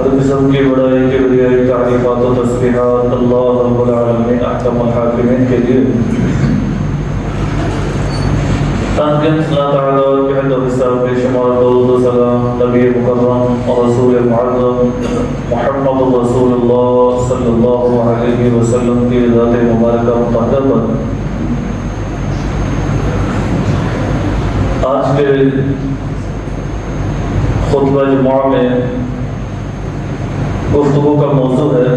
ہر قسم کی بڑائی کے لیے تعریفات و تسبیحات اللہ رب العالمین احکم الحاکمین کے لیے تنظیم صلی اللہ تعالیٰ کے حد و حساب بے شمار درود و سلام نبی مکرم اور رسول معظم محمد رسول اللہ صلی اللہ علیہ وسلم کی ذات مبارکہ مطہرہ پر آج کے خطبہ جمعہ میں گفتگو کا موضوع ہے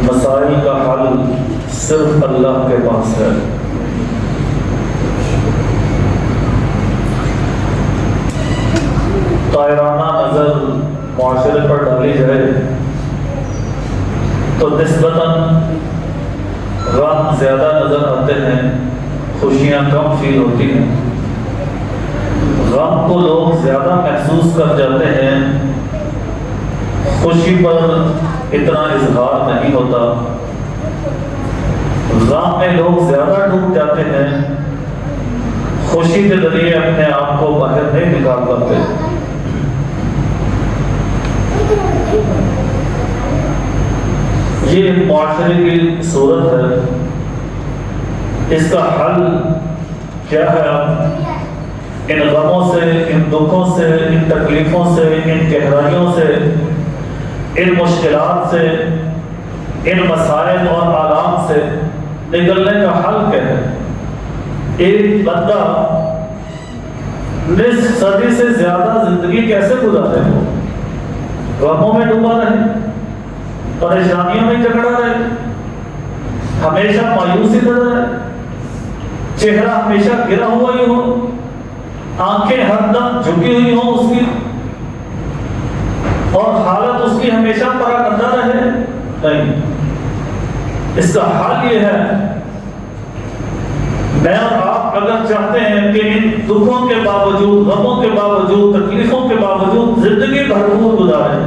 مسائل کا حل صرف اللہ کے پاس ہے۔ طائرانہ نظر معاشرے پر ڈالی جائے تو نسبتاً غم زیادہ نظر آتے ہیں، خوشیاں کم فیل ہوتی ہیں۔ غم کو لوگ زیادہ محسوس کر جاتے ہیں، خوشی پر اتنا اظہار نہیں ہوتا۔ غم میں لوگ زیادہ ڈوب جاتے ہیں، خوشی کے ذریعے اپنے آپ کو باہر نہیں نکال پاتے۔ یہ معاشرے کی صورت ہے، اس کا حل کیا ہے؟ ان غموں سے، ان دکھوں سے، ان تکلیفوں سے، ان گہرائیوں سے، ان مشکلات سے، ان مسائل اور آلام سے نکلنے کا حل کیا ہے؟ ایک بندہ نصف صدی سے زیادہ زندگی کیسے گزارے ہو؟ غموں میں ڈوبا رہے، پریشانیوں میں جکڑا رہے، ہمیشہ مایوسی نظر رہے، چہرہ ہمیشہ گرا ہوا ہی ہو، آنکھیں ہر دم جھکی ہوئی ہوں اس کی، اور حالت اس کی ہمیشہ پراگندہ رہے؟ نہیں۔ اس کا حل یہ ہے، میں اور آپ اگر چاہتے ہیں کہ ان دکھوں کے باوجود، غموں کے باوجود، تکلیفوں کے باوجود زندگی بھرپور گزاریں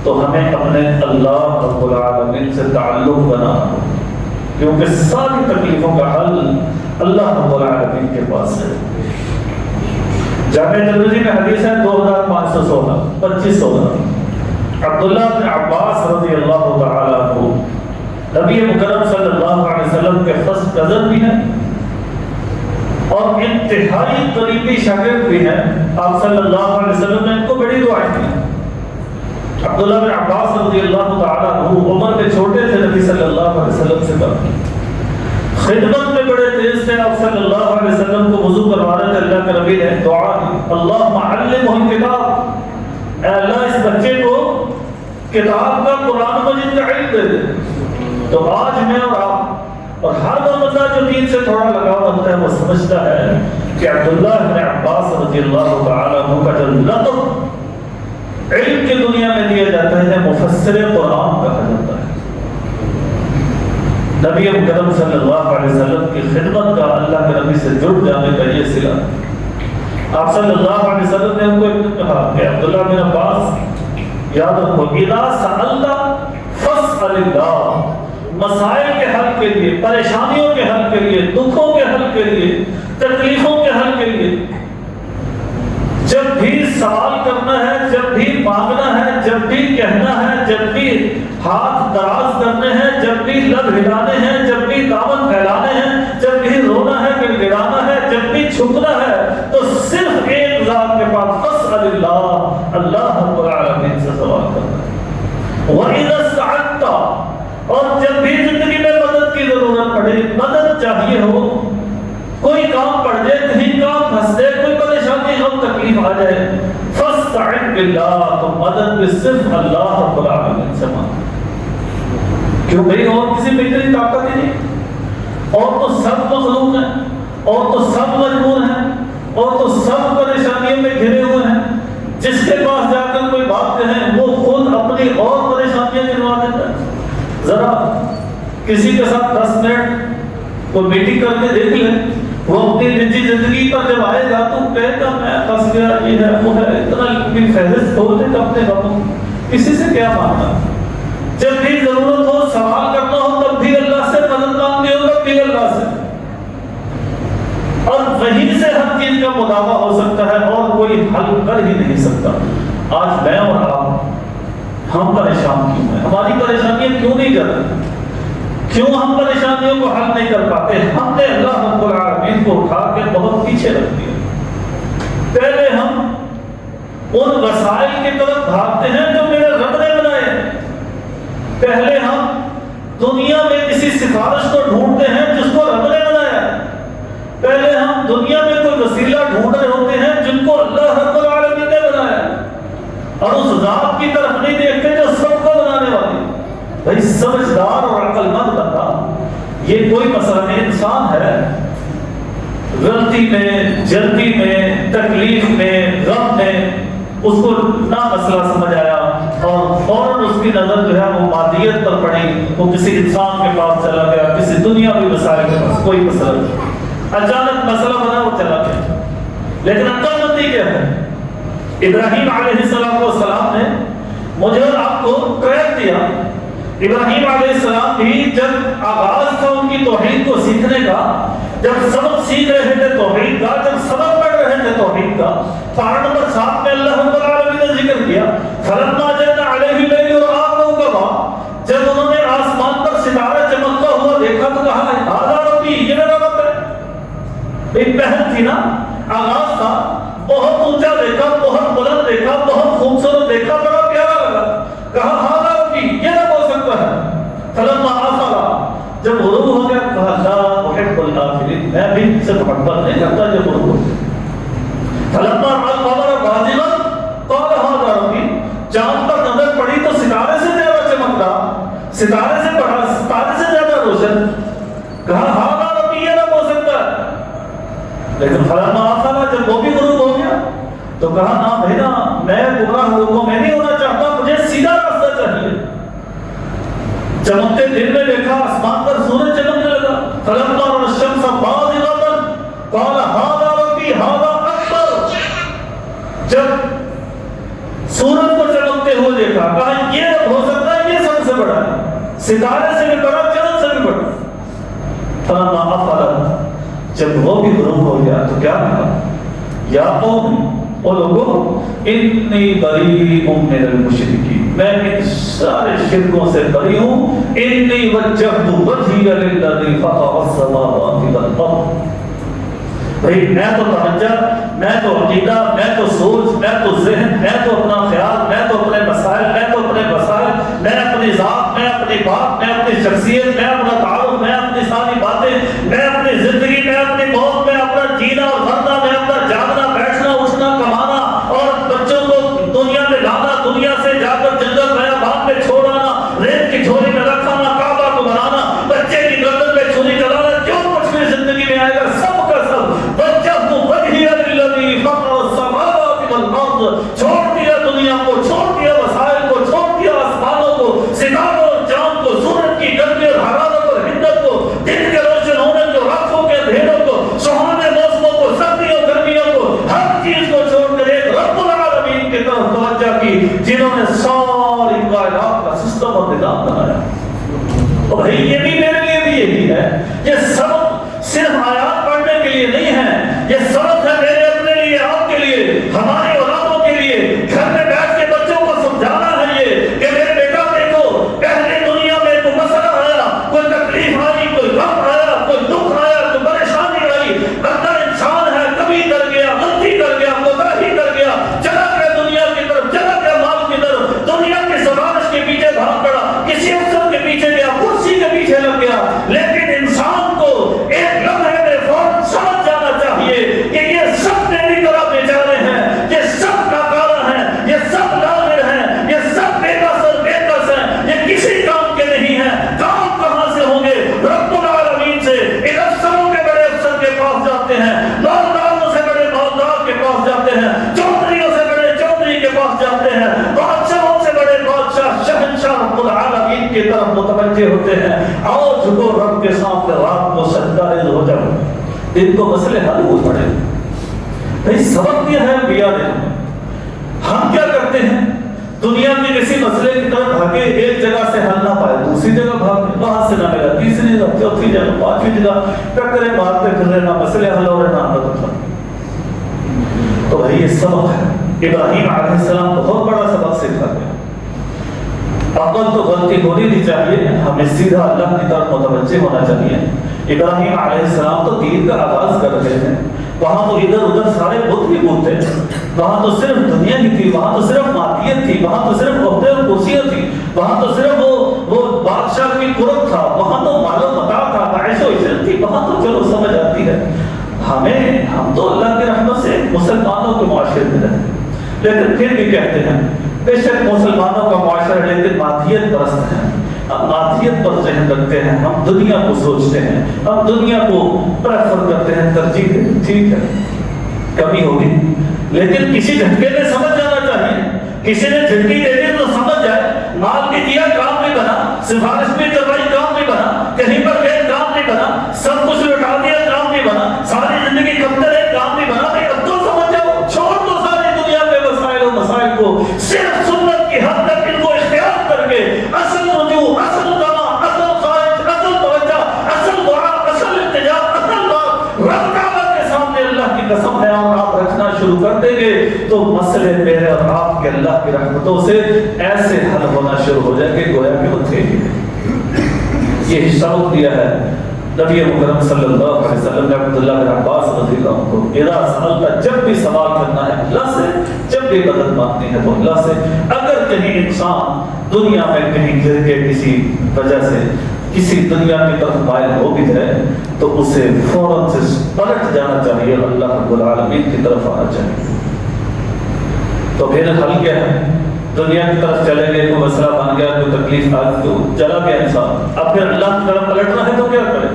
تو ہمیں اپنے اللہ رب العالمین سے تعلق بنانا، کیونکہ ساری تکلیفوں کا حل اللہ رب العالمین کے پاس ہے۔ جامع ترمذی میں حدیث ہے 2516 2516 عبداللہ بن عباس رضی اللہ تعالیٰ عنہ نبی مکرم صلی اللہ علیہ وسلم کے فرسٹ کزن بھی ہیں اور انتہائی قریبی شاگرد بھی ہیں۔ آپ صلی اللہ علیہ وسلم نے ان کو بڑی دعائیں دی۔ عبداللہ بن عباس رضی اللہ تعالیٰ عنہ عمر کے چھوٹے تھے، نبی صلی اللہ علیہ وسلم سے کم، خدمت میں بڑے تیز تھے۔ آپ صلی اللہ علیہ وسلم کو وضو کروا رہے تھے، اللہ کے نبی نے دعا کی، اللہم علمہ الکتاب، اے اللہ اس بچے کو کتاب کا، قرآن مجید کا علم دے دے۔ تو آج میں اور آپ اور ہر وہ بندہ جو دین سے تھوڑا لگاؤ رکھتا ہے وہ سمجھتا ہے کہ عبداللہ بن عباس رضی اللہ تعالیٰ عنہ کا جو لقب علم کی دنیا میں دیا جاتا ہے مفسر قرآن کہا جاتا ہے۔ نبی مکرم صلی اللہ علیہ وسلم کی خدمت کا، اللہ کے نبی سے جڑ جانے کا یہ صلہ۔ آپ صلی اللہ علیہ وسلم نے ان کو کہا کہ عبداللہ بن عباس یاد رکھو، اذا سألت فاسأل اللہ، مسائل کے حل کے لیے، پریشانیوں کے حل کے لیے، دکھوں کے حل کے لیے، تکلیفوں کے حل کے لیے جب بھی سوال کرنا ہے، جب بھی مانگنا ہے، جب بھی کہنا ہے، جب بھی ہاتھ دراز کرنے ہیں، جب بھی لب ہلانے ہیں، جب بھی دامن پھیلانے ہیں، جب بھی رونا ہے، گڑ گڑانا ہے، جب بھی چھپنا ہے، تو صرف ایک ذات کے پاس فاسأل اللہ، اللہ رب العالمین سے سوال کرنا ہے۔ وَإِذَا اسْتَعَنْتَ، اور جب بھی زندگی میں مدد کی ضرورت پڑے، مدد چاہیے ہو، کوئی کام پڑ جائے، کہیں کام پھنس جائے، کوئی پریشانی غم تکلیف آ جائے، فاستعن باللہ، تو مدد بھی صرف اللہ رب العالمین سے مانگو۔ کیوں بھئی اور کسی میں اتنی طاقت ہی نہیں، اور تو سب مغلوب ہیں، اور تو سب مجبور ہیں، اور تو سب پریشانیوں میں گھرے ہوئے ہیں۔ جس کے پاس جا کر کوئی بات کہیں وہ خود اپنی اور پریشانیاں گنوا دیتا ہے۔ ذرا کسی کے ساتھ 10 منٹ کوئی میٹنگ کر کے دیکھ لیں، وہ اپنی نجی زندگی پر جب آئے گا تو کہے گا میں پھنس گیا، یہ ہے وہ ہے، اتنا لمبی فہرست ہو دے گا اپنے غموں، کسی سے کیا مانگنا۔ جب بھی ضرورت ہو، سوال کرنا ہو، تب بھی اللہ سے، مدد مانگنی ہو تب بھی اللہ سے، اور وہیں سے ہر چیز کا مداوع ہو سکتا ہے اور کوئی حل کر ہی نہیں سکتا۔ آج میں اور آپ ہم پریشان کیوں ہیں؟ ہماری پریشانیاں کیوں نہیں کر رہی؟ کیوں ہم پریشانیوں کو حل نہیں کر پاتے؟ ہم نے اللہ رب العالمین کو اٹھا کے بہت پیچھے رکھ دیا۔ پہلے ہم ان وسائل کی طرف بھاگتے ہیں جو میرے رب نے بنائے۔ پہلے ہم دنیا میں کسی سفارش کو ڈھونڈتے ہیں جس کو رب نے بنایا۔ پہلے ہم دنیا میں کوئی وسیلہ ڈھونڈ رہے ہوتے ہیں جن کو اللہ رب العالمین نے بنایا، اور اس ذات کی طرف نہیں دیکھتے جو سب کو بنانے والی۔ بھائی سمجھدار اور عقل مند بندہ یہ کوئی مسئلہ نہیں، انسان ہے، غلطی میں، جلدی میں، تکلیف میں، غم میں اس کو نہ مسئلہ سمجھ آیا اور فوراً اس کی نظر جو ہے وہ مادیت پر پڑی، وہ کسی انسان کے پاس چلا گیا، کسی دنیاوی وسائل کے پاس، کوئی مسئلہ نہیں، اچانک مسئلہ بنا وہ چلا گیا۔ لیکن عقل مندی کیا ہے؟ ابراہیم علیہ السلام نے مجھے اور آپ کو ٹریک دیا۔ ابراہیم علیہ السلام بھی جب آغاز تھا ان کی توحید کو سیکھنے کا، جب سبق سیکھ رہے تھے توحید کا، جب سبق پڑھ رہے تھے توحید کا، پارہ نمبر 7 میں اللہ رب العالمین نے ذکر کیا فَلَمَّا جَنَّ عَلَيْهِ اللَّيْلُ رَأَىٰ كَوْكَبًا، جب انہوں نے آسمان پر ستارہ چمکتا ہوا دیکھا تو کہا ہَٰذَا رَبِّي، یہ میرا رب ہے۔ ایک پہل تھی نا، آغاز تھا، بہت اونچا دیکھا، بہت بلند دیکھا، بہت خوبصورت دیکھا، بڑا پیارا لگا، کہا ہَٰذَا رَبِّي، یہ رب ہو سکتا ہے۔ فَلَمَّا آفَلَ، جب غروب ہو گیا کہا لا احب الآفلین، میں بھی سے محبت نہیں کرتا جب غروب ہو گیا۔ فلما رأى القمر بازغا قال هذا ربي، چاند پر نظر پڑی تو ستارے سے زیادہ چمک رہا، ستارے سے بڑا، ستارے سے زیادہ روشن، کہا هذا ربي، یہ رب ہو سکتا ہے۔ لیکن فلما آفل، جب وہ بھی غروب ہو گیا تو کہا نا بھائی نا، میں گمراہ لوگوں میں نہیں ہونا چاہتا، مجھے سیدھا راستہ چاہیے۔ چمکتے دن میں دیکھا آسمان پر سورج چمکنے لگا، فلما رأى الشمس بازغة قال هذا ربي هذا أكبر، جب سورج کو چمکتے ہوئے دیکھا کہا یہ رب ہو سکتا ہے، یہ سب سے بڑا ہے، ستارے سے بھی بڑا، چاند سے بھی بڑا۔ فلما أفل، جب وہ بھی غروب ہو گیا تو کیا کہا یا قوم، او لوگوں، انی بریء من المشرکین، میں ان سارے شرکوں سے بری ہوں۔ انی وجہت وجہی للذی فطر السماوات والارض، بھئی میں تو توجہ، میں تو عقیدہ، میں تو سوچ، میں تو ذہن، میں تو اپنا خیال، میں تو اپنے مسائل، میں تو اپنے مسائل، میں اپنی ذات، میں اپنی بات، میں اپنی شخصیت، میں اپنا تعارف، میں اپنی ساری باتیں، میں اپنی زندگی، میں اپنی موت، میں اپنا جینا اور مرنا، میں اپنا جاگنا، بیٹھنا، اٹھنا، کمانا اور بچوں کو دنیا میں لانا، دنیا سے جا کر جنگل میں باغ میں چھوڑ آنا، ریت کی جھولی میں رکھنا، کعبہ کو بنانا، بچے کی گردن پہ چھری چلانا، جو کچھ بھی زندگی میں آئے گا سب کا سب وجہت وجہی للذی فطر السماوات والارض، چھوڑ دیا دنیا کو، چھوڑ دیا وسائل کو، چھوڑ دیا آسمانوں کو، ستاروں اور چاند کو، سورج کی گرمی اور حرارت اور حدت کو، دن کے روشن ہونے کو، راتوں کے اندھیروں کو، سہانے موسموں کو، سردیوں گرمیوں کو، ہر چیز کو چھوڑ کر ایک رب العالمین کی طرف توجہ کی جنہوں نے ساری کائنات کا سسٹم اور نظام بنایا۔ اور بھائی یہ بھی میرے لیے بھی یہی ہے، یہ سب صرف آیات پڑھنے کے لیے نہیں ہے، یہ سبق ہے میرے اپنے لیے، آپ کے لیے، ہماری اولادوں کے لیے، گھر میں بیٹھ کے بچوں کو سمجھانا ہے یہ کہ میرے بیٹا دیکھو، پہلے دنیا میں کوئی مسئلہ آیا، کوئی تکلیف آئی، کوئی غم آیا، کوئی دکھ آیا، کوئی پریشانی آئی، بندہ انسان ہے، کبھی کر گیا، غلطی کر گیا، کوتاہی کر گیا، چلا گیا دنیا کی طرف، چلا گیا مال کی طرف، دنیا کی سفارش کے پیچھے بھاگ پڑا، کسی افسر کے پیچھے گیا، کرسی کے پیچھے لگ گیا۔ لیکن انسان کو ایک لمحے میں فوراً سمجھ جانا چاہیے کہ یہ سب میری طرح بیچارے ہیں، یہ سب ناکارہ ہیں، یہ سب لاغر ہیں، یہ سب بے بس اور بے کس ہیں، یہ کسی کام کے نہیں ہیں۔ کام کہاں سے ہوں گے؟ رب العالمین سے۔ ان افسروں کے بڑے افسر کے پاس جاتے ہیں، مالداروں سے بڑے مالدار کے پاس جاتے ہیں، چودھریوں سے بڑے چودھری کے پاس جاتے ہیں، بادشاہوں سے بڑے بادشاہ شہنشاہ رب العالمین کی طرف متوجہ ہوتے ہیں۔ آؤ جھکو رب کے سامنے، رات کو سجدہ ریز ہو جاؤ، ان کو مسئلے حل ہو پڑے۔ بھئی سبق دیا ہے انبیاء نے، ہم کیا کرتے ہیں؟ دنیا کے کسی مسئلے کی طرف بھاگے، ایک جگہ سے حل نہ پائے دوسری جگہ بھاگے، وہاں سے نہ ملا تیسری جگہ، چوتھی جگہ، پانچویں جگہ، ٹکرے مارتے پھر رہے، نہ مسئلے حل ہو رہے، نہ حل ہوتا۔ تو بھائی یہ سبق ہے، ابراہیم علیہ السلام بہت بڑا سبق سکھا گیا۔ اول تو غلطی ہونی نہیں چاہیے، ہمیں سیدھا اللہ کی طرف متوجہ ہونا چاہیے۔ ابراہیم علیہ السلام تو دین کا آغاز کر رہے ہیں، وہاں تو ادھر ادھر سارے بت ہی بت تھے، وہاں تو صرف دنیا ہی تھی، وہاں تو صرف مادیت تھی، وہاں تو صرف عہدے اور کرسیاں تھی، وہاں تو صرف وہ بادشاہ کی قرب تھا، وہاں تو مال و متاع تھا، معیش و عزت تھی، وہاں تو چلو سمجھ آتی ہے۔ ہم تو اللہ کی رحمت سے مسلمانوں کے معاشرے میں رہے، لیکن پھر بھی کہتے ہیں بے شک مسلمانوں کا معاشرہ لیکن مادیت پرست ہے، ہم مادیت پر ذہن رکھتے ہیں، ہم دنیا کو سوچتے ہیں، ہم دنیا کو پریفر کرتے ہیں، ترجیح دیتے ہیں۔ ٹھیک ہے، کمی ہوگی، لیکن کسی جھٹکے میں سمجھ جانا چاہیے، کسی نے جھٹکی دے دی تو سمجھ جائے، مال بھی دیا کام نہیں بنا، سفارش بھی کروائی کام نہیں بنا، کہیں پر گئے کام نہیں بنا، سب کچھ لٹا دیا کام نہیں بنا، ساری زندگی کمتے رہے کام نہیں بنا، اب تو سمجھ جاؤ، چھوڑ دو ساری دنیا کے وسائل و مسائل کو، صرف سنت کی حد تک ان کو اختیار کر کے اصل رجوع، اصل دما، اصل خواہش، اصل توجہ، اصل دعا، اصل التجا، اصل بات رب تعالیٰ کے سامنے اللہ کی قسم ہے اور آپ رکھنا شروع کر دیں گے تو مسئلے میرے اور آپ کے اللہ کی رحمتوں سے ایسے حل ہونا شروع ہو جائے کہ گویا کہ وہ تھے ہی۔ یہ سبق دیا ہے نبی مکرم صلی اللہ علیہ وسلم نے عبداللہ بن عباس رضی اللہ عنہ کو، اذا سألت، جب بھی سوال کرنا ہے اللہ سے، جب بھی مدد مانگنی ہے تو اللہ سے۔ اگر کہیں انسان دنیا میں کہیں گر کے کسی وجہ سے کسی دنیا کی طرف مائل ہو بھی جائے تو اسے فوراً سے پلٹ جانا چاہیے، اللہ رب العالمین کی طرف آنا چاہیے۔ تو پھر حل کیا ہے؟ دنیا کی طرف چلے گئے، کوئی مسئلہ بن گیا، کوئی تکلیف آ گئی تو چلا گیا انسان، اب پھر اللہ کی طرف پلٹنا ہے تو کیا کرے؟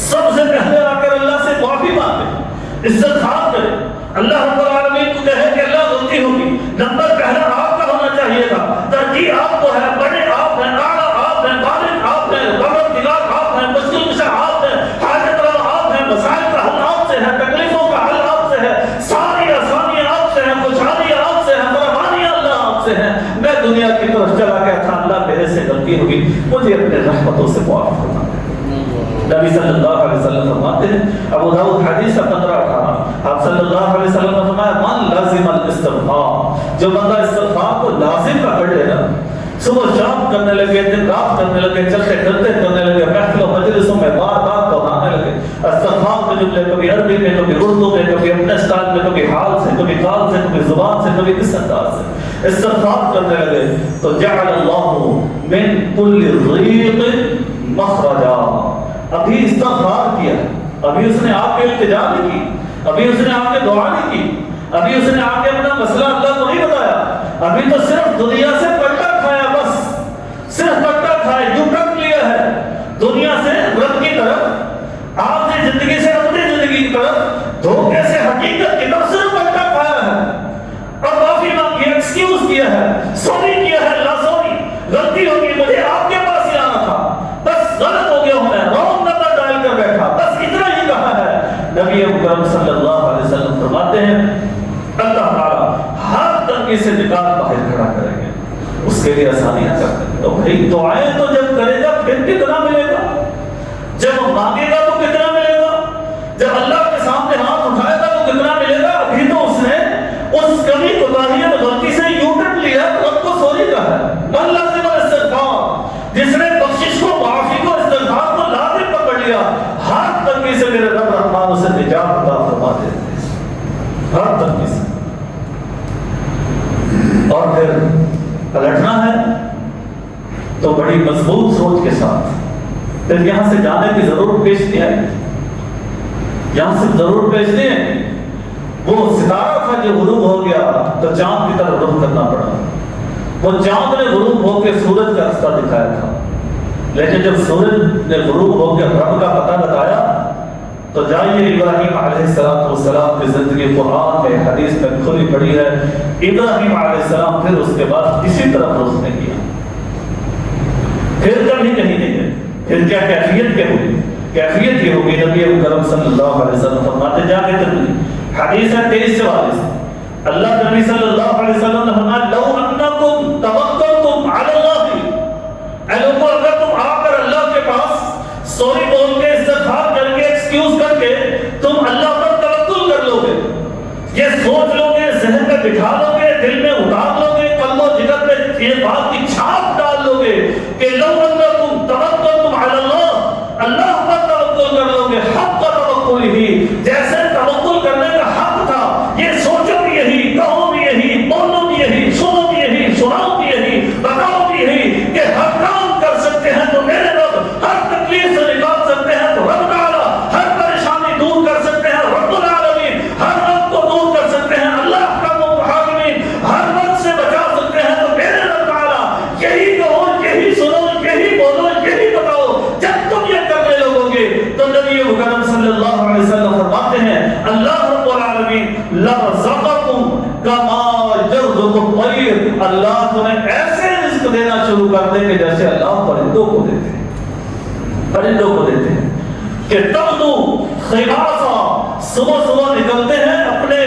سب سے پہلے آ کر اللہ سے معافی مانگے، استغفار کرے، اللہ رب العالمین کو کہے کہ اللہ غلطی ہوگی، نمبر پہلا آپ کا ہونا چاہیے تھا، ترجیح آپ کو ہے، بڑے آپ ہیں، اعلیٰ آپ ہیں، بالغ آپ ہیں، پروردگار آپ ہیں، مشکل کشا آپ ہیں، حاجت روا آپ ہیں، مسائل کا حل آپ سے ہے، تکلیفوں کا حل آپ سے ہے، ساری آسانیاں آپ سے ہیں، خوشحالی آپ سے ہے، مہربانیاں اللہ آپ سے ہیں۔ میں دنیا کی طرف چلا گیا تھا، اللہ میرے سے غلطی ہوگی، مجھے اپنے رحمتوں سے معاف کرنا۔ نبی صلی اللہ علیہ وسلم فرماتے ہیں، ابو داؤد حدیث 15-18، آپ صلی اللہ علیہ وسلم نے فرمایا من لازم الاستغفار، جو بندہ استغفار کو لازم پکڑ لے نا، صبح شام کرنے لگے، دن رات کرنے لگے، چلتے پھرتے کرنے لگے، محفل و مجلسوں میں بار بار دہرانے لگے، استغفار کے جملے کبھی عربی میں، کبھی اردو میں، کبھی اپنے اسٹائل میں، کبھی حال سے، کبھی قال سے، کبھی زبان سے، کبھی کس انداز سے استغفار کرنے لگے تو جعل اللہ من کل ضیق مخرجا۔ ابھی استغفار کیا، ابھی اس نے آپ کے التجا نہیں کی، ابھی اس نے آپ کے دعا نہیں کی، ابھی اس نے آپ کے اپنا مسئلہ اللہ کو نہیں بتایا، ابھی تو صرف دنیا سے پلٹا کھایا، بس صرف پلٹا کھایا، یوں ٹک لیا ہے دنیا سے رب کی طرف، آپ نے زندگی سے اپنی زندگی کی طرف، دھوکے سے حقیقت کی طرف صرف پلٹا کھایا ہے، اور معافی مانگی، ایکسکیوز کیا ہے، سوری کیا ہے، لا سوری، غلطی ہوگی، مجھے آپ کے پاس ہی آنا تھا، بس غلط ہو گیا ہوں میں، رونگ نمبر ڈال کر بیٹھا، بس اتنا ہی کہا ہے۔ نبی اکرم صلی اللہ علیہ وسلم فرماتے ہیں اللہ تعالیٰ ہر طرح سے نکال باہر کھڑا کریں گے، اس کے لیے آسانیاں کر دیں گے۔ تو بھائی دعائیں تو جب کرے گا پھر کتنا ملے گا، جب مانگے گا تو کتنا ملے گا، جب اللہ کے سامنے ہاتھ اٹھائے گا تو کتنا ملے گا۔ ابھی تو اس نے اس کمی کوتاہی اور غلطی سے یوں ٹرن لیا، رب کو سوری کا ہے، من لازم الاستغفار، جس نے بخشش کو، معافی کو، استغفار کو لازم پکڑ لیا، ہر تنگی سے میرے رب رحمان اسے نجات عطا فرما دیتے ہیں، ہر تنگی سے۔ اور پھر پلٹنا ہے تو بڑی مضبوط سوچ کے ساتھ، پھر یہاں سے جانے کی ضرورت پیش نہیں آئی، یہاں سے ضرورت پیش نہیں آئی۔ وہ ستارہ تھا جو غروب ہو گیا تو چاند کی طرف رخ کرنا پڑا، وہ چاند نے غروب ہو کے سورج کا راستہ دکھایا تھا، لیکن جب سورج نے غروب ہو کے رب کا پتہ بتایا تو جائیے ابراہیم علیہ السلام کی زندگی قرآن میں، حدیث میں کھلی پڑی ہے۔ ابراہیم علیہ السلام پھر اس کے بعد کسی طرف رخ نہیں کیا، پھر کبھی کہیں نہیں گئے۔ پھر کیا کیفیت کیا ہوگی؟ کیفیت یہ ہوگی نبی اکرم صلی اللہ علیہ وسلم فرماتے، جا کے حدیث ہے 23-44، اللہ نبی صلی اللہ علیہ وسلم نے فرمایا لو انکم توکلتم علی اللہ، اے لوگوں اگر تم آ کر اللہ کے پاس سوری بول کے، استغفار کر کے، ایکسکیوز کر کے تم اللہ پر توکل کر لو گے، یہ سوچ لو گے، ذہن میں بٹھا لو گے، دل میں اتار لو گے، قلب و جگر میں یہ بات کی چھاپ ڈال لو گے کہ لو انکم توکلتم علی اللہ، اللہ پر توکل کر لو گے حق توکل ہی، جیسے توکل کرنے کا حق تھا، یہ سوچو بھی یہی، کہو بھی یہی، بولو بھی یہی، سنو بھی یہی، سناؤ بھی یہی، بتاؤ بھی یہی کہ ہر کام کر سکتے ہیں تو میرے رب، ہر تکلیف سے نکال سکتے ہیں تو رب تعالیٰ، ہر پریشانی دور کر سکتے ہیں رب العالمین، ہر غم کو دور کر سکتے ہیں اللہ احکم الحاکمین، ہر وقت سے بچا سکتے ہیں تو میرے رب تعالیٰ، یہی کہو، یہی سنو، یہی بولو، یہی بتاؤ، جب تم یہ کرنے لگو گے تو نبی مکرم صلی اللہ علیہ وسلم فرماتے ہیں اللہ رب العالمین لرزقکم کما یرزق الطیر، اللہ تمہیں ایسے رزق دینا شروع کر دے کہ جیسے اللہ پرندوں کو دیتے ہیں، پرندوں کو دیتے ہیں کہ تغدو خماسا، صبح صبح نکلتے ہیں اپنے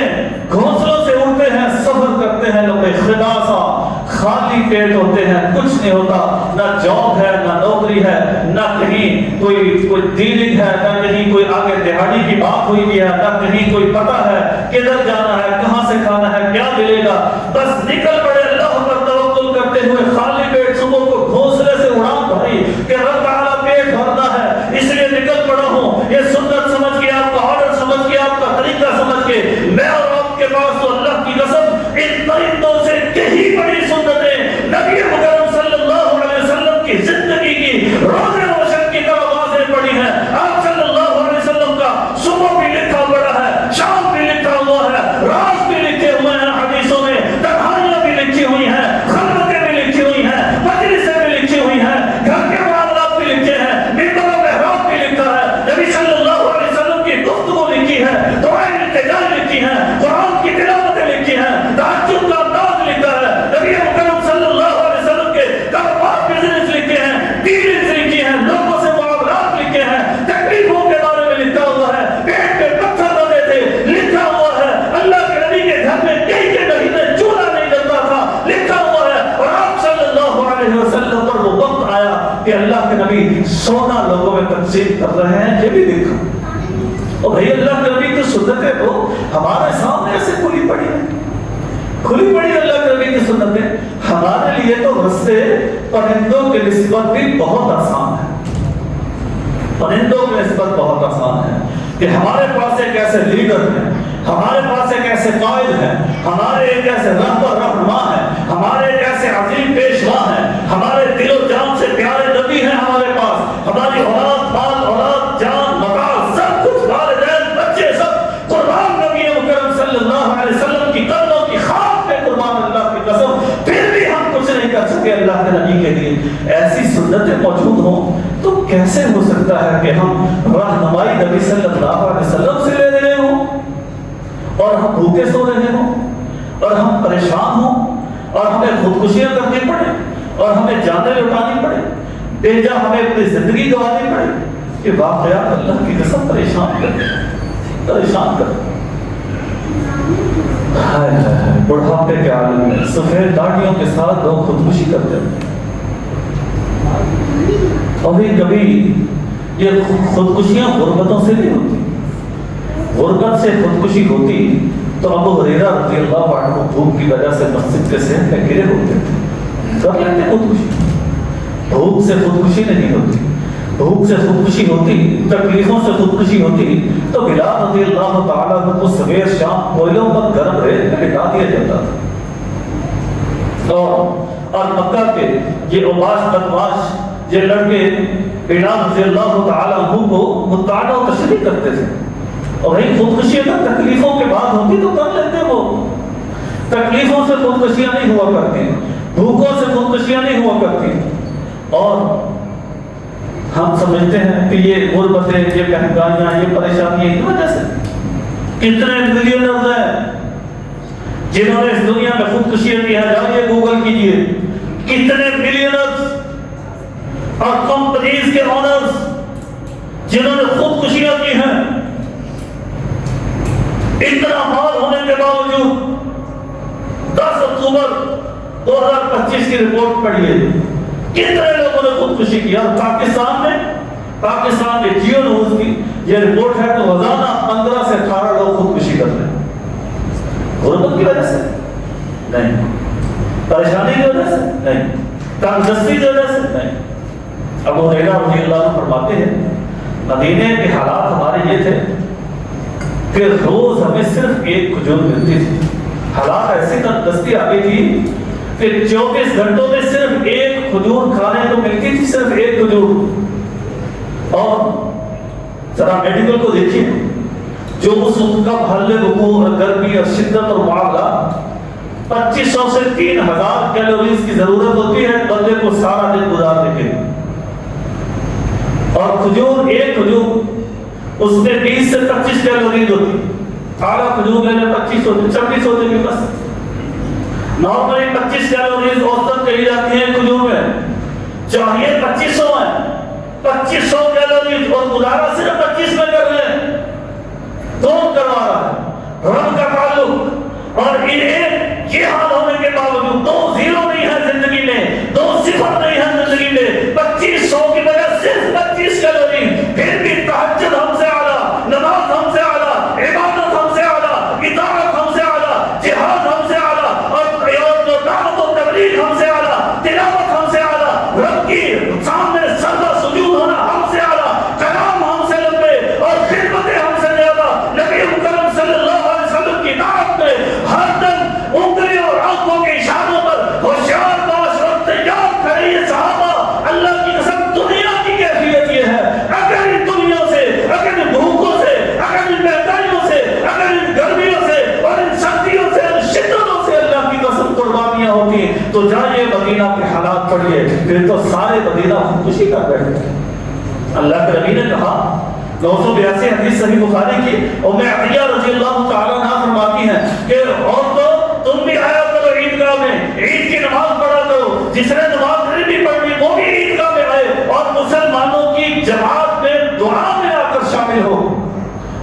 گھونسلوں سے اڑتے ہیں، سفر کرتے ہیں لمبے، خماسا خالی پیٹ ہوتے ہیں، کچھ نہیں ہوتا، نہ جاب ہے، نہ نوکری ہے، نہ کہیں کوئی ڈیلنگ ہے، نہ کہیں کوئی آگے دہاڑی کی بات ہوئی بھی ہے، نہ کہیں کوئی پتہ ہے کدھر جانا ہے، کہاں سے کھانا ہے، کیا ملے گا، بس نکل پڑے اللہ پر توکل کرتے ہوئے، خالی پیٹ صبح کو گھونسلے سے اڑان بھری کہ رب تعالیٰ پیٹ بھرنا ہے اس لیے نکل پڑا ہوں، یہ سنت سمجھ کے، آپ کا آرڈر سمجھ کے، آپ کا طریقہ سمجھ کے، میں اور آپ کے پاس تو اللہ کی قسم ان پرندوں سے کہیں بڑی سنتیں نبی مکرم صلی اللہ علیہ وسلم کی زندگی کی روزے روشن کی طرح واضح پڑی ہیں۔ آپ صلی اللہ علیہ وسلم کا صبح بھی لکھا پڑا ہے، شام بھی لکھا ہوا ہے، رات بھی لکھے ہوئے ہیں حدیثوں میں، تنہائیاں بھی لکھی ہوئی ہیں، خلوتیں بھی لکھی ہوئی ہیں، مجلسیں بھی لکھی ہوئی ہیں، گھر کے معاملات بھی لکھے ہیں، ممبر و محراب بھی لکھا ہے، نبی صلی اللہ علیہ وسلم کی گفتگو لکھی ہے، دعائیں التجا لکھی ہیں، قرآن کی تلاوتیں لکھی ہیں، تہجد کا انداز لکھا ہے، نبی مکرم صلی اللہ علیہ وسلم کے کاروبار بزنس لکھے ہیں، ڈیلنگز لکھی ہیں، لوگوں سے معاملات لکھے ہیں، تکلیفوں کے بارے میں لکھا ہوا ہے، پیٹ پہ پتھر لگے تھے لکھا ہوا ہے، اللہ کے نبی کے گھر میں کئی کے مہینے چولہا نہیں جلتا تھا لکھا ہوا ہے، اور آپ صلی اللہ علیہ وسلم پر وہ وقت آیا کہ اللہ کے نبی سونا لوگوں میں تقسیم کر رہے ہیں، یہ بھی دیکھا۔ اور بھئی اللہ کے نبی کی سنتیں تو ہمارے سامنے ایسے کھلی پڑی ہیں، کھلی پڑی اللہ کے نبی کی سنتیں، ہمارے لیے تو رستے پرندوں کے نسبت بھی بہت آسان ہے، پرندوں کے نسبت بہت آسان ہے کہ ہمارے پاس ایک ایسے لیڈر ہیں، ہمارے پاس ایک ایسے قائد ہیں، ہمارے ایک ایسے رہبر رہنما ہیں، ہمارے ایک ایسے عظیم پیشوا ہیں، ہمارے دل و جان سے پیارے نبی ہیں ہمارے پاس، ہماری اولاد، مال، اولاد، جان، مکان، سب کچھ، والدین، بچے، سب قربان نبی مکرم صلی اللہ علیہ وسلم کی قدموں کی خاک پہ قربان، اللہ کی قسم، پھر بھی ہم کچھ نہیں کر سکے اللہ کے نبی کے لیے۔ ایسی سنتیں موجود ہوں تو کیسے ہو سکتا ہے کہ ہم رہنمائی نبی صلی اللہ علیہ وسلم سے لے رہے ہوں اور ہم بھوکے سو رہے ہوں اور ہم پریشان ہوں اور ہمیں خودکشیاں کرنی پڑے اور ہمیں جانیں لٹانی پڑے، بیجا ہمیں اپنی زندگی گنوانی پڑے؟ کہ واقعات اللہ کی قسم پریشان کر بڑھاپے کے عالم میں سفید داڑھیوں کے ساتھ لوگ خودکشی کرتے ہیں، اور کبھی یہ خودکشیاں غربتوں سے نہیں ہوتی، غربت سے خودکشی ہوتی تو ابو ہریرہ رضی اللہ عنہ بھوک کی وجہ سے مسجد کے صحن میں گرے ہوتے تھے، کر لیتے خودکشی۔ بھوک سے خودکشی نہیں ہوتی، بھوک سے خودکشی ہوتی، تکلیفوں سے خودکشی ہوتی تو بلال رضی اللہ تعالیٰ عنہ کو سویر شام کوئلوں پر گرم ریت میں لٹا دیا جاتا تھا، اور مکہ کے یہ عباس بدماش یہ لڑکے بلال رضی اللہ تعالیٰ عنہ کو مطالعہ و تشریح کرتے تھے، اور بھائی خودکشی اگر تکلیفوں کے بعد ہوتی تو کر لیتے، وہ تکلیفوں سے خودکشیاں نہیں ہوا کرتی، بھوکوں سے خودکشیاں نہیں ہوا کرتی، اور ہم سمجھتے ہیں کہ یہ غربتیں، یہ مہنگائیاں، یہ پریشانیاں کی وجہ سے کتنے ملینرز ہیں جنہوں نے اس دنیا میں خودکشیاں کی ہے، جائیے گوگل کیجئے، کتنے ملینرز اور کمپنیز کے اونرز جنہوں نے خودکشیاں کی ہیں، اتنا مال ہونے کے باوجود 10 اکتوبر 2025 کی رپورٹ پڑھیے، کتنے لوگوں نے خودکشی کی۔ اور پاکستان میں جیو نیوز کی یہ رپورٹ ہے کہ روزانہ 15 سے 18 لوگ خودکشی کر رہے ہیں، غربت کی وجہ سے نہیں، پریشانی کی وجہ سے نہیں، تنگدستی کی وجہ سے نہیں۔ ابو ہریرہ رضی اللہ عنہ فرماتے ہیں مدینے کے حالات ہمارے یہ تھے کہ روز ہمیں صرف ایک کھجور ملتی تھی۔ حالات ایسی تنگدستی آ گئی تھی کہ 24 گھنٹوں میں صرف ایک کھجور کھانے کو ملتی تھی، صرف ایک کھجور۔ اور ذرا میڈیکل کو دیکھیے، جو اس وقت کا بھلے وقوع اور گرمی اور شدت اور معاملہ 2500 سے 3000 کیلوریز کی ضرورت ہوتی ہے بندے کو سارا دن گزارنے کے لیے، اور کھجور ایک کھجور اس میں 20 سے 25 کیلوریز ہوتی ہے۔ سارا کھجور لینے 25 ہوتی 26 ہوتی ہے بس۔ نارملی 25 کیلوریز اوسطاً کہی جاتی ہیں کھجور میں، چاہیے 2500 ہے، 2500 کیلوریز اور گزارا صرف 25 میں کر لیں۔ کون کروا رہا ہے؟ رب کا تعلق۔ اور انہیں یہ حال ہونے کے باوجود 2 زیرو نہیں ہے زندگی میں، 2 صفر نہیں ہے زندگی میں، 2500 کی وجہ صرف 25 کیلوری، پھر بھی تہجد ہم سے اعلیٰ، نماز ہم سے اعلیٰ، عبادت ہم سے اعلیٰ، اطاعت ہم سے اعلیٰ، جہاد ہم سے اعلیٰ، اور جو دعوت و تبلیغ ہم سے اعلیٰ، تلاوت ہم سے اعلیٰ، رب کی سامنے سجدہ سجود ہونا ہم سے اعلیٰ، کلام ہم سے لمبے اور خدمتیں ہم سے زیادہ۔ نبی مکرم صلی اللہ علیہ وسلم کی دعوت میں ہر دم انگلی اور آنکھوں کے اشاروں پر ہوشیار باش اور تیار کھڑے یہ صحابہ۔ اللہ کی قسم دنیا کی کیفیت یہ ہے، اگر ان دنیا سے، اگر ان بھوکوں سے، اگر ان مہنگائیوں سے، اگر ان گرمیوں سے اور ان سردیوں سے اور شدتوں سے اللہ کی قسم قربانیاں ہوتی تو جائیے مدینہ کے حالات پڑھیے، پھر تو سارے مدینہ خودکشی کر بیٹھتے۔ اللہ کے نبی نے کہا 982 حدیث صحیح بخاری کی، ام عطیہ رضی اللہ تعالیٰ عنہ فرماتی ہیں کہ عورتوں تم بھی آیا کرو عیدگاہ میں، عید کی نماز پڑھا کرو، جس نے نماز نہیں بھی پڑھنی وہ بھی عیدگاہ میں آئے اور مسلمانوں کی جماعت میں دعا میں آ کر شامل ہو۔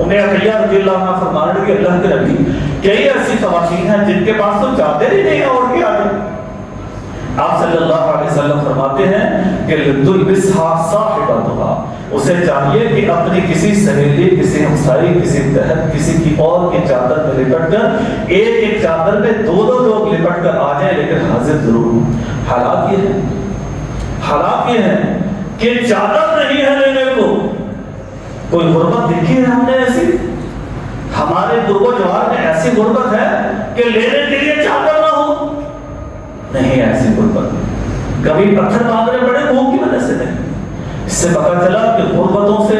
ام عطیہ رضی اللہ عنہ فرمانے لگے اللہ کے نبی کئی ایسی خواتین ہیں جن کے پاس تو چادر ہی نہیں ہے اور کیا ہے؟ آپ صلی اللہ علیہ وسلم فرماتے ہیں کہ لتلبسها صاحبتها، اسے چاہیے کہ اپنی کسی سہیلی، کسی ہمسائی، کسی بہن، کسی کی اور کی چادر میں لپٹ کر، ایک چادر میں 2 لوگ لپٹ کر آ جائیں لیکن حاضر ضرور ہوں۔ حالات یہ ہے کہ چادر نہیں ہے لینے کو۔ کوئی غربت دیکھی ہے ہم نے ایسی؟ ہمارے غرب و جوار میں ایسی غربت ہے کہ لینے کے لیے چادر نہ ہو؟ نہیں ایسی غربت، کبھی پتھر باندھنے پڑے بھوک کی وجہ سے نہیں۔ اس سے پتہ چلا کہ غربتوں سے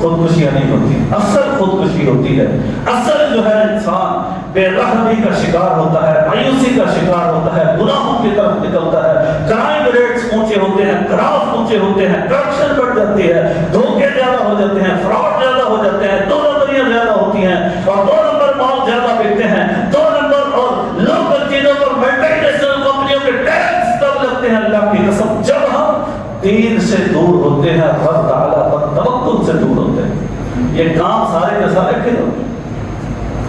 خودکشیاں نہیں ہوتی، اصل خودکشی ہوتی ہے۔ اصل جو ہے انسان بے رحمی کا شکار ہوتا ہے، مایوسی کا شکار ہوتا ہے، گناہوں کی طرف نکلتا ہے، کرائم ریٹس اونچے ہوتے ہیں، گراف اونچے ہوتے ہیں، کرپشن بڑھ جاتی ہے، دھوکے زیادہ ہو جاتے ہیں، فراڈ زیادہ ہو جاتے ہیں، 2 نمبریاں زیادہ ہوتی ہیں اور 2 نمبر مال زیادہ بکتے ہیں، 2 نمبر اور لوکل چیزوں پر ملٹی نیشنل کمپنیوں کے ٹیکس تب لگتے ہیں۔ اللہ کی قسم جب ہم دین سے دور ہوتے ہیں، رب تعالیٰ پر توکل سے دور ہوتے ہیں، یہ کام سارے کے سارے پھر ہوتے ہیں۔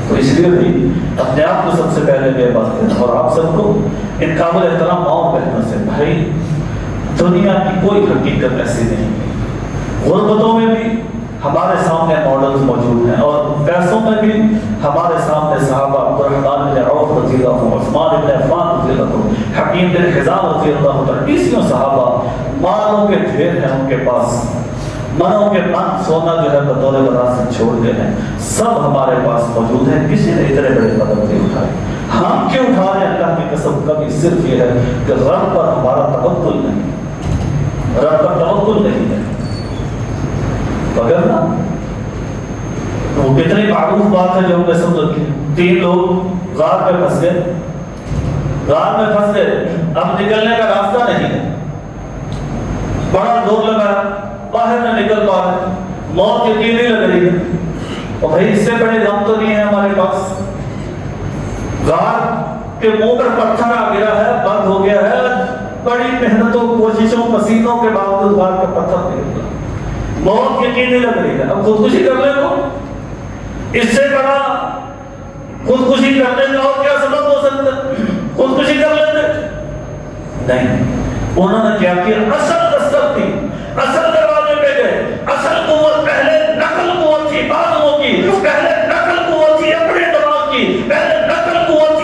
تو اس لیے بھی اپنے آپ کو سب سے پہلے بے بات ہے اور آپ سب کو ان قابل احترام ماؤں بہنوں سے، بھائی دنیا کی کوئی حقیقت ایسی نہیں ہے۔ غربتوں میں بھی ہمارے سامنے ماڈلز موجود ہیں اور پیسوں میں بھی ہمارے سامنے صحابہ عبدالرحمن بن عوف رضی اللہ عنہ، عثمان بن عفان رضی اللہ عنہ، حکیم بن حزام رضی اللہ عنہ، 20 صحابہ مالوں کے ڈھیر ہیں ان کے پاس، منوں کے من سونا جو ہے بطور وراثت سے چھوڑ گئے ہیں، سب ہمارے پاس موجود ہیں، کسی نے اتنے بڑے قدم نہیں اٹھائے۔ ہم کیوں اٹھا رہے ہیں اللہ کی قسم؟ کبھی صرف یہ ہے کہ رب پر ہمارا توکل نہیں، رب پر توکل نہیں ہے، وگرنہ وہ کتنی معروف بات ہے جو ہم نے سن رکھی۔ 3 لوگ غار میں پھنس گئے، اب نکلنے کا راستہ نہیں ہے، بڑا زور لگا، باہر نہ نکل پا رہے، موت یقینی لگ رہی ہے، اور بھائی اس سے بڑے غم تو نہیں ہے ہمارے پاس۔ غار کے منہ پر پتھر آ گیا ہے، بند ہو گیا ہے، بڑی محنتوں کوششوں پسینوں کے باوجود غار کا پتھر نہیں گیا، موت یقینی لگ رہی ہے، اب خودکشی کر لے تو اس سے بڑا خودکشی کرنے کا اور کیا سبب ہو سکتا ہے؟ خودکشی کر لیتے نہیں، انہوں نے کیا کیا؟ اصل دستک تھی، اصل دروازے پہ گئے، اصل قوت پہلے نقل قوت تھی بازوؤں کی، پہلے نقل قوت تھی اپنے دماغ کی، پہلے نقل قوت تھی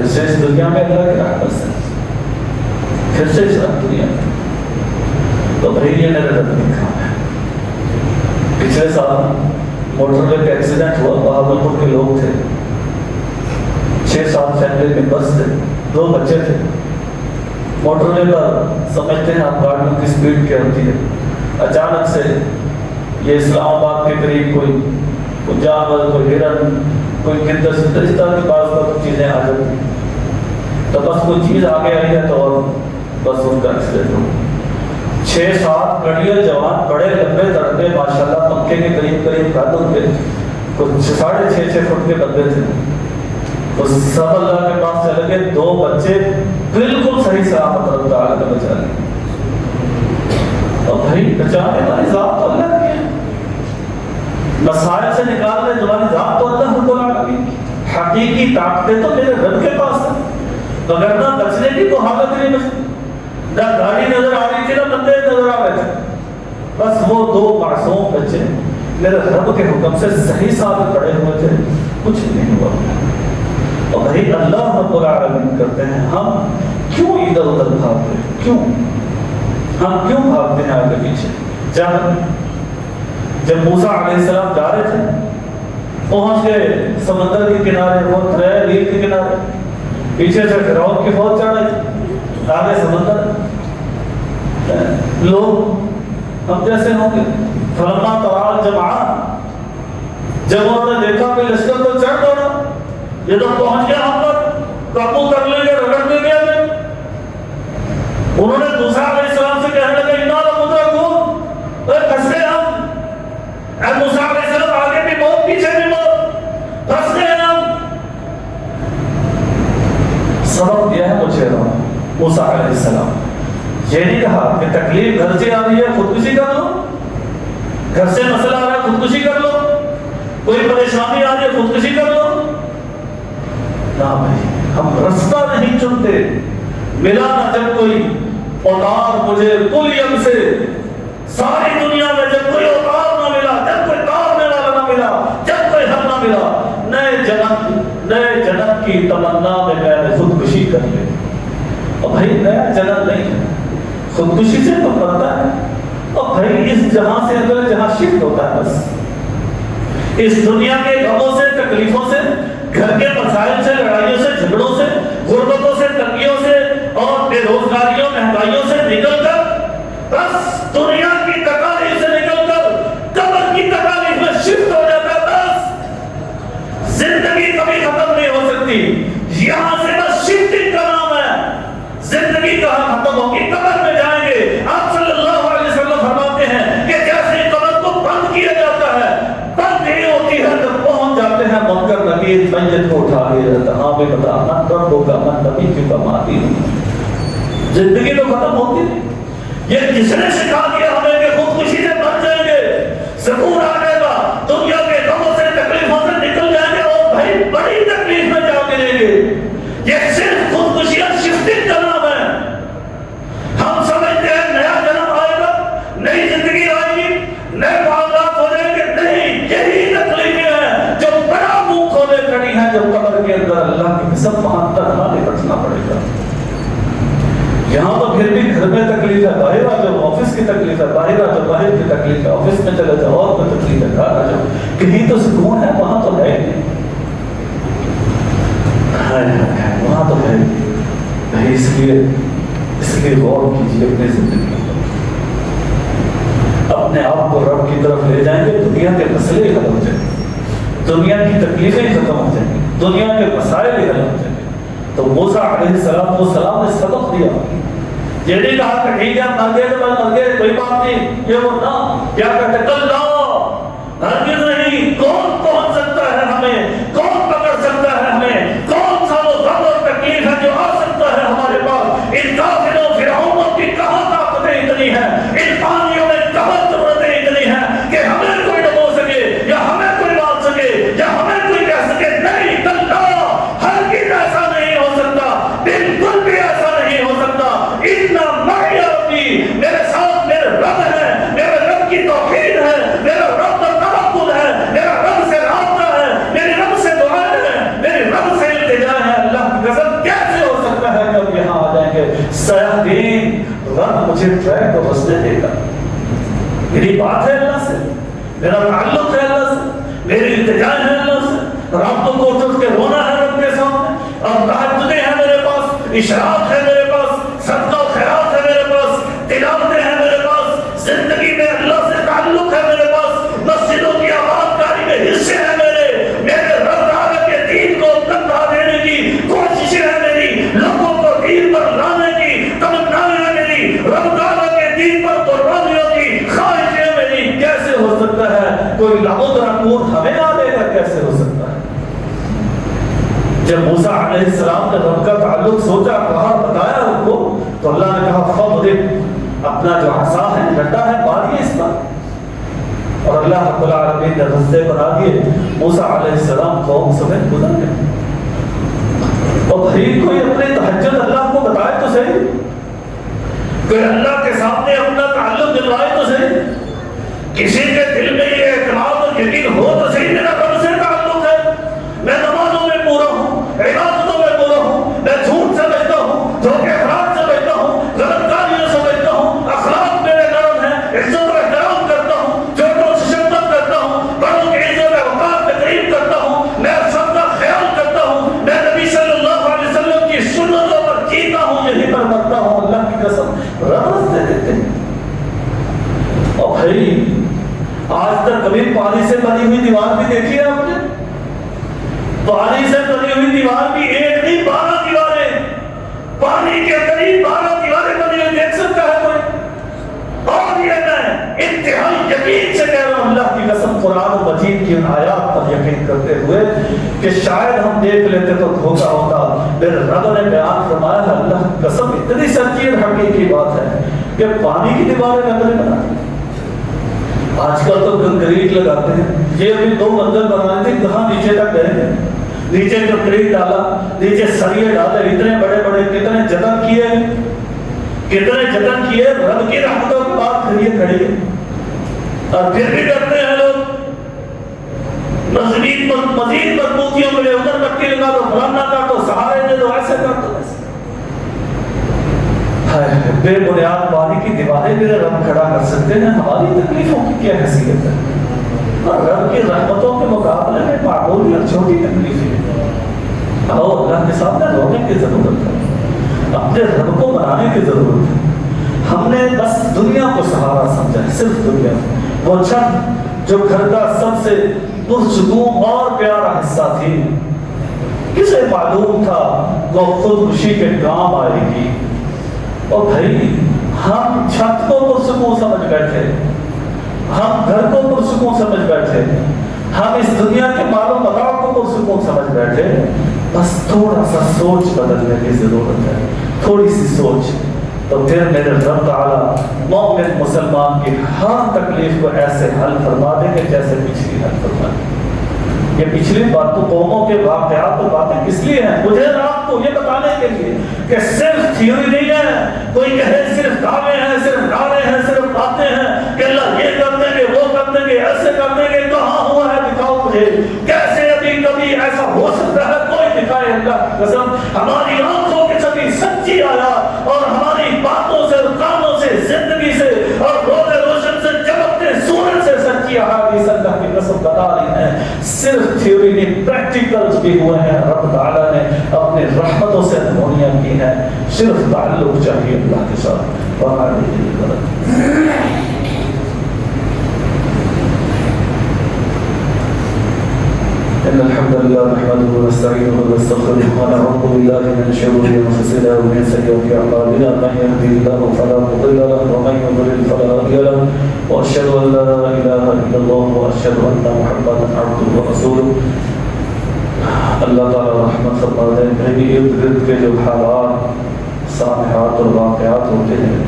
پھر سے اس دنیا میں اللہ کی رحمت سے، پھر سے اس دنیا میں. تو بھائی یہ میرے رب کا کام ہے. پچھلے سال موٹر وے کا ایکسیڈنٹ ہوا، بہاولپور کے لوگ تھے، 6-7 فیملی ممبرس تھے، 2 بچے تھے. موٹر وے پر سمجھتے ہیں آپ گاڑیوں کی سپیڈ کیا ہوتی ہے. اچانک سے یہ اسلام آباد کے قریب کوئی جانور، کوئی ہرن، کوئی گدڑ، اس طرح کی بعض چیزیں آ جاتی ہیں. تو بس کوئی چیز آگے آئی ہے تو اور بس ان کا ایکسیڈنٹ ہو. 6-7 گڑیاں جوان، بڑے لمبے تڑپے، ماشاءاللہ پنکھے کے قریب قد ان کے، کچھ 6.5 فٹ کے بندے تھے. وہ سب اللہ کے پاس چلے گئے. 2 بچے بالکل صحیح سلامت رب تعالیٰ نے بچا لیے. اور بھائی بچانے والی ذات تو اللہ کی ہے، مسائل سے نکالنے والی ذات تو اللہ رب العالمین کی. حقیقی طاقتیں تو میرے رب کے پاس ہیں، مگر نہ بچنے کی تو حالت نہیں بچتی. نہ گاڑی نظر آ رہی تھی، نہ بندے نظر آ رہے تھے. بس وہ 2 معصوم بچے میرے رب کے حکم سے صحیح ثابت پڑے ہوئے تھے، کچھ نہیں ہوا. اور بھائی اللہ رب العالمین کرتے ہیں، ہم کیوں ادھر ادھر بھاگتے ہیں؟ ہم کیوں بھاگتے ہیں آگے پیچھے؟ جب موسیٰ علیہ السلام جا رہے تھے، پہنچ گئے سمندر کے کنارے، وہ ترے ریل کے کنارے. پیچھے سے فرعون کی فوج چڑھ رہی، آگے سمندر. لوگ ہم جیسے ہوں گے. فلما ترا الجمعان، جب انہوں نے دیکھا کہ لشکر تو چڑھ دوڑا، یہ تو پہنچ گیا ہم پر، قابو کر لیں گے، رگڑ دیں گے. انہوں نے موسیٰ علیہ السلام سے کہنے لگا انا لمدرکون، پھنس گئے ہم. اے موسیٰ علیہ السلام، آگے بھی موت پیچھے بھی موت، پھنس گئے ہم. سبق دیا ہے مجھے موسیٰ علیہ السلام. یہ نہیں کہا کہ تکلیف گھر سے آ رہی ہے خودکشی کر لو، گھر سے مسئلہ آ رہا ہے خودکشی کر لو، کوئی پریشانی آ رہی ہے خودکشی کر لو. نہ بھائی، ہم رستہ نہیں چنتے. ملا نہ جب کوئی اوتار مجھے کل یم سے، ساری دنیا میں جب کوئی اوتار نہ ملا، جب کوئی تارنے والا نہ ملا، جب کوئی حل نہ ملا، نئے جنم کی تمنا میں نے خودکشی کر لی. اور بھائی نیا جنم نہیں ہے، خودکشی سے تو پڑتا ہے. اور بھائی اس جہاں سے اگر جہاں شفٹ ہوتا ہے، بس اس دنیا کے غموں سے، تکلیفوں سے، گھر کے مسائل سے، لڑائیوں سے، جھگڑوں سے، غربتوں سے، تنگیوں سے اور بے روزگاریوں، مہنگائیوں سے نکل کر، بس دنیا کی تکالیف سے نکل کر قبر کی تکالیف میں شفٹ ہو جاتا ہے. بس زندگی کبھی ختم نہیں ہو سکتی. یہاں سے بس شفٹنگ کا نام ہے. زندگی کہاں ختم ہوگی؟ قبر میں جائیں گے. آپ صلی اللہ علیہ وسلم فرماتے ہیں کہ جیسے قبر کو بند کیا جاتا ہے، بند ہی ہوتی ہے جب پہنچ جاتے ہیں منکر نکیر میت کو اٹھا کے رہتا. ہاں بھی بتا من ربک من نبیک کا ماتی. زندگی تو ختم ہوتی نہیں. یہ کس نے سکھا دیا ہمیں کہ خودکشی سے بچ جائیں گے، سکون آ جائے گا، دنیا کے غموں سے، تکلیفوں سے نکل جائیں گے اور بھائی بڑی تکلیف میں جا ملیں گے؟ یہ صرف خودکشی اور شفٹنگ کا نام ہے. ہم سمجھتے ہیں نیا جنم آئے گا، نئی زندگی آئے گی، نئے معاملات ہو جائیں گے. نہیں، یہی تکلیفیں ہیں جو بڑا منہ کھولے کھڑی ہیں. جو قبر کے اندر اللہ کی قسم وہاں تنہا نکلنا پڑے گا. یہاں تو پھر بھی گھر میں تکلیف ہے، باہر آ جاؤ، آفس کی تکلیف ہے، باہر آ جاؤ، باہر کی تکلیف ہے، آفس میں چلے جاؤ اور کوئی تکلیف ہے، گھر آ جاؤ، کہیں تو سکون ہے؟ وہاں تو ہے نہیں. وہاں تو ہے نہیں. اس لیے غور کیجیے اپنی زندگی پر. اپنے آپ کو رب کی طرف لے جائیں گے، دنیا کے مسئلے حل ہو جائیں گے، دنیا کی تکلیفیں ختم ہو جائیں گی، دنیا کے مسائل حل ہو جائیں گے. تو موسیٰ علیہ السلام نے سبق دیا. یہ نہیں کہا کہ ٹھیک ہے مر گئے تو مر گئے، کوئی بات نہیں، یہ وہ نہ کیا کہتے کل ہرگز نہیں. کون پہنچ سکتا ہے ہمیں؟ کون پکڑ سکتا ہے ہمیں؟ کون سا وہ غم اور تکلیف ہے جو آ سکتا ہے ہمارے پاس؟ ان کافروں فرعونوں کی کہاں طاقتیں اتنی ہیں، ان پانیوں میں کہاں ضرورتیں اتنی ہیں کہ ہمیں کوئی ڈبو سکے یا ہمیں کوئی بات سکے یا ہمیں کوئی کہہ سکے نہیں کل ہرگز ایسا نہیں ہو سکتا، بالکل بھی ایسا نہیں ہو سکتا. اتنا معی ربی، میرے ساتھ میرے رب ہے، میرے رب کی توحید ہے. بات ہے اللہ سے، میرا تعلق ہے اللہ سے، میری التجا ہے اللہ سے، راتوں کو اٹھ کے رونا ہے رب کے سامنے، اور تہجدیں ہیں میرے پاس، اشراق ہے میرے پاس، صدقہ و خیرات ہے میرے پاس، تلاوتیں ہیں میرے پاس، زندگی میں اللہ سے تعلق ہے میرے پاس، مسجدوں کی آباد کاری میں حصے ہیں میرے رب تعالیٰ کے دین کو تنخواہ دینے کی کوششیں ہیں میری، لوگوں کو دین پر لانے کی تمنائیں ہیں میری، رب تعالیٰ کے دین پر قربانیوں کی خواہشیں ہیں میری۔ کیسے ہو سکتا ہے کوئی لابد رکور ہمیں آ دے گا؟ کیسے ہو سکتا ہے؟ جب موسیٰ علیہ السلام نے رب کا تعلق سوچا، کہا، بتایا ان کو، تو اللہ نے کہا فَضْرِبْ، اپنا جو عصا ہے ڈنڈا ہے ماریے اس پر، اور اللہ رب العالمین نے رستے بنا دیے، موسیٰ علیہ السلام قوم سمیت گزر گئے۔ اور بھائی کوئی اپنے تہجد اللہ کو بتائے تو صحیح، کوئی اللہ کے سامنے اپنا تعلق دلوائے تو صحیح، کسی کے دل میں یہ اعتماد اور یقین ہو تو صحیح میرا رب سے تعلق ہے، میں نمازوں میں پورا ہوں، عبادتوں میں پورا ہوں، میں جھوٹ سمجھتا ہوں، دھوکے فریب سمجھتا ہوں، غلط کاریاں سمجھتا ہوں، اخلاق میرے نرم ہیں، عزت و احترام کرتا ہوں، چھوٹوں سے شفقت کرتا ہوں، بڑوں کی عزت و وقار تقریب کرتا ہوں، میں سب کا خیال کرتا ہوں، میں نبی صلی اللہ علیہ وسلم کی سنتوں پر جیتا ہوں، یہی پر مرتا ہوں، اللہ کی قسم رب دے دیتے ہیں۔ اور بھائی آج تک کبھی پانی سے بنی ہوئی دیوار بھی دیکھی ہے آپ نے؟ پانی سے بنی ہوئی دیوار بھی ایک نہیں 12 دیواریں، پانی کے قریب 12 دیواریں بنی ہوئی دیکھ سکتا ہے کوئی؟ اور یہ میں انتہائی یقین سے کہہ رہا ہوں اللہ کی قسم قرآن مجید کی ان آیات پر یقین کرتے ہوئے کہ شاید ہم دیکھ لیتے تو دھوکا ہوتا، میرے رب نے بیان فرمایا ہے، اللہ کی قسم اتنی سچی اور حقیقی بات ہے کہ پانی کی دیواریں نظریں بناتی۔ آج کل تو کنکریٹ لگاتے ہیں، یہ ابھی 2 منزل بنانے تھے، کہاں نیچے تک گئے، نیچے کنکریٹ ڈالا، نیچے سریے ڈالے، اتنے بڑے بڑے کتنے جتن کیے، رب کی رحمتوں کی بات کھڑی ہے، اور پھر بھی کرتے ہیں لوگ، مزید مضبوطیوں ملے، ادھر مٹی لگا دو، فلانا کاٹو، سہارے دے دو، ایسے کر دو، ایسے بے بنیاد پانی کی دیواریں میرے رب کھڑا کر سکتے ہیں، ہماری تکلیفوں کی کیا حیثیت ہے؟ اور رب کی رحمتوں کے مقابلے میں معقول اور چھوٹی تکلیفیں ہیں۔ اور اللہ کے سامنے رونے کی ضرورت ہے، اپنے رب کو منانے کی ضرورت ہے۔ ہم نے بس دنیا کو سہارا سمجھا ہے، صرف دنیا، وہ چھت جو گھر کا سب سے پرسکون اور پیارا حصہ تھی، کسے معلوم تھا وہ خودکشی کے کام آئے گی؟ اور بھائی ہم چھت کو پرسکون سمجھ بیٹھے، ہم گھر کو پرسکون سمجھ بیٹھے، ہم اس دنیا کے مال و متاع کو پرسکون سمجھ بیٹھے، بس تھوڑا سا سوچ بدلنے کی ضرورت ہے، تھوڑی سی سوچ، تو پھر میرے رب تعالیٰ مومن مسلمان کی ہر تکلیف کو ایسے حل فرما دیں گے جیسے پچھلی حل فرمائے۔ یہ پچھلی باتوں قوموں کے واقعات اور باتیں کس لیے ہیں؟ مجھے آپ کو یہ بتانے کے لیے کہ صرف تھیوری نہیں ہے، کوئی کہے صرف دعوے ہیں، صرف نعرے ہیں، صرف باتیں ہیں کہ اللہ یہ کر دیں گے، وہ کر دیں گے، ایسے کر دیں گے، کہاں ہوا ہے دکھاؤ مجھے، کیسے ابھی کبھی ایسا ہو سکتا ہے؟ کوئی دکھائے اللہ کی قسم، ہماری آنکھوں کے سبھی سچی آیات اور ہماری باتوں سے، کانوں سے، زندگی سے اور روز روشن سے چمکتے سورج سے سچی احادیث اللہ کی قسم بتا رہی ہیں، صرف تھیوری نہیں، پریکٹیکلز بھی ہوئے ہیں، رب تعالیٰ نے اپنی رحمتوں سے نمونیاں کی ہیں، صرف تعلق چاہیے اللہ کے ساتھ۔ إن الحمد لله نحمده ونستعينه ونستغفره ونعوذ بالله من شرور أنفسنا ومن سيئات أعمالنا من يهده الله فلا مضل له ومن يضلل فلا هادي له وأشهد أن لا إله إلا الله وأشهد أن محمدا عبده ورسوله۔ اللہ تعالیٰ رحمت فرما دے، میرے ارد گرد کے جو حالات، سانحات اور واقعات ہوتے ہیں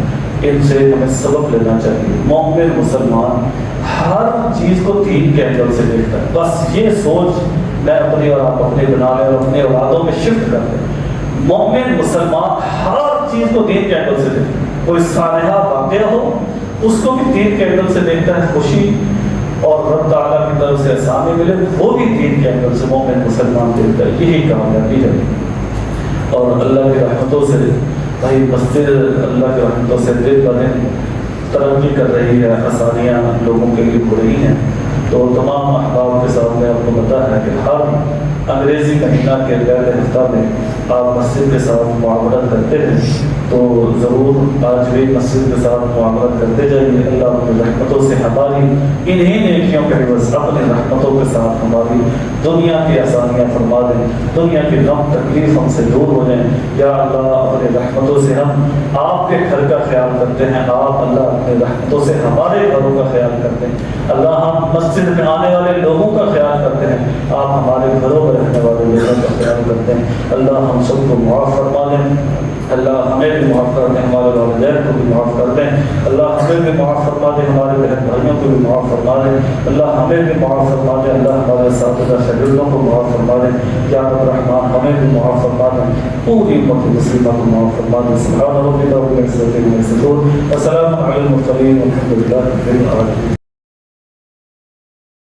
ان سے ہمیں سبق لینا چاہیے۔ مومن مسلمان ہر چیز کو دین کے اینگل سے دیکھتا ہے، بس یہ سوچ میں اپنی اور آپ اپنے بنا لیں اور اپنے اولادوں میں شفٹ کر دیں۔ مومن مسلمان ہر چیز کو دین کے اینگل سے دیکھتا ہے، کوئی سانحہ واقعہ ہو اس کو بھی دین کے اینگل سے دیکھتا ہے، خوشی اور رب تعالیٰ کی طرف سے احسان ملے وہ بھی دین کے اینگل سے مومن مسلمان دیکھتا ہے، یہی کامیابی ہے۔ اور اللہ کی رحمتوں سے بھائی مسجد اللہ کی رحمتوں سے دل بنے، ترقی کر رہی ہے، آسانیاں لوگوں کے لیے ہو رہی ہیں، تو تمام احباب کے سامنے آپ کو پتہ ہے کہ ہر انگریزی مہینہ کے پہلے ہفتہ میں آپ مسجد کے ساتھ معاملت کرتے ہیں، تو ضرور آج بھی مسجد کے ساتھ معاملت کرتے جائیے۔ اللہ اپنی رحمتوں سے ہماری انہی نیکیوں کے عوض اپنی رحمتوں کے ساتھ ہماری دنیا کی آسانیاں فرما دیں، دنیا کی غم تکلیف ہم سے دور ہو جائیں۔ یا اللہ اپنی رحمتوں سے ہم آپ کے گھر کا خیال کرتے ہیں، آپ اللہ اپنی رحمتوں سے ہمارے گھروں کا خیال کرتے ہیں۔ اللہ ہم مسجد میں آنے والے لوگوں کا خیال کرتے ہیں، آپ ہمارے گھروں میں رہنے والے لوگوں کا خیال کرتے ہیں۔ اللہ ہم سب کو معاف فرما دیں، اللہ ہمیں بھی معاف کر دیں، ہمارے والدین کو بھی معاف کر دیں، اللہ ہمیں بھی معاف فرما دیں، ہمارے بہن بھائیوں کو بھی معاف فرما دیں، اللہ ہمیں بھی معاف فرما دیں، اللہ ہمارے اساتذہ شاگردوں کو معاف فرما دیں، یا رب الرحمن ہمیں بھی معاف فرما دیں، پوری امت مسلمہ کو معاف فرما دیں۔ سبحان ربک رب العزۃ عما یصفون وسلام علی المرسلین والحمد للہ رب العالمین۔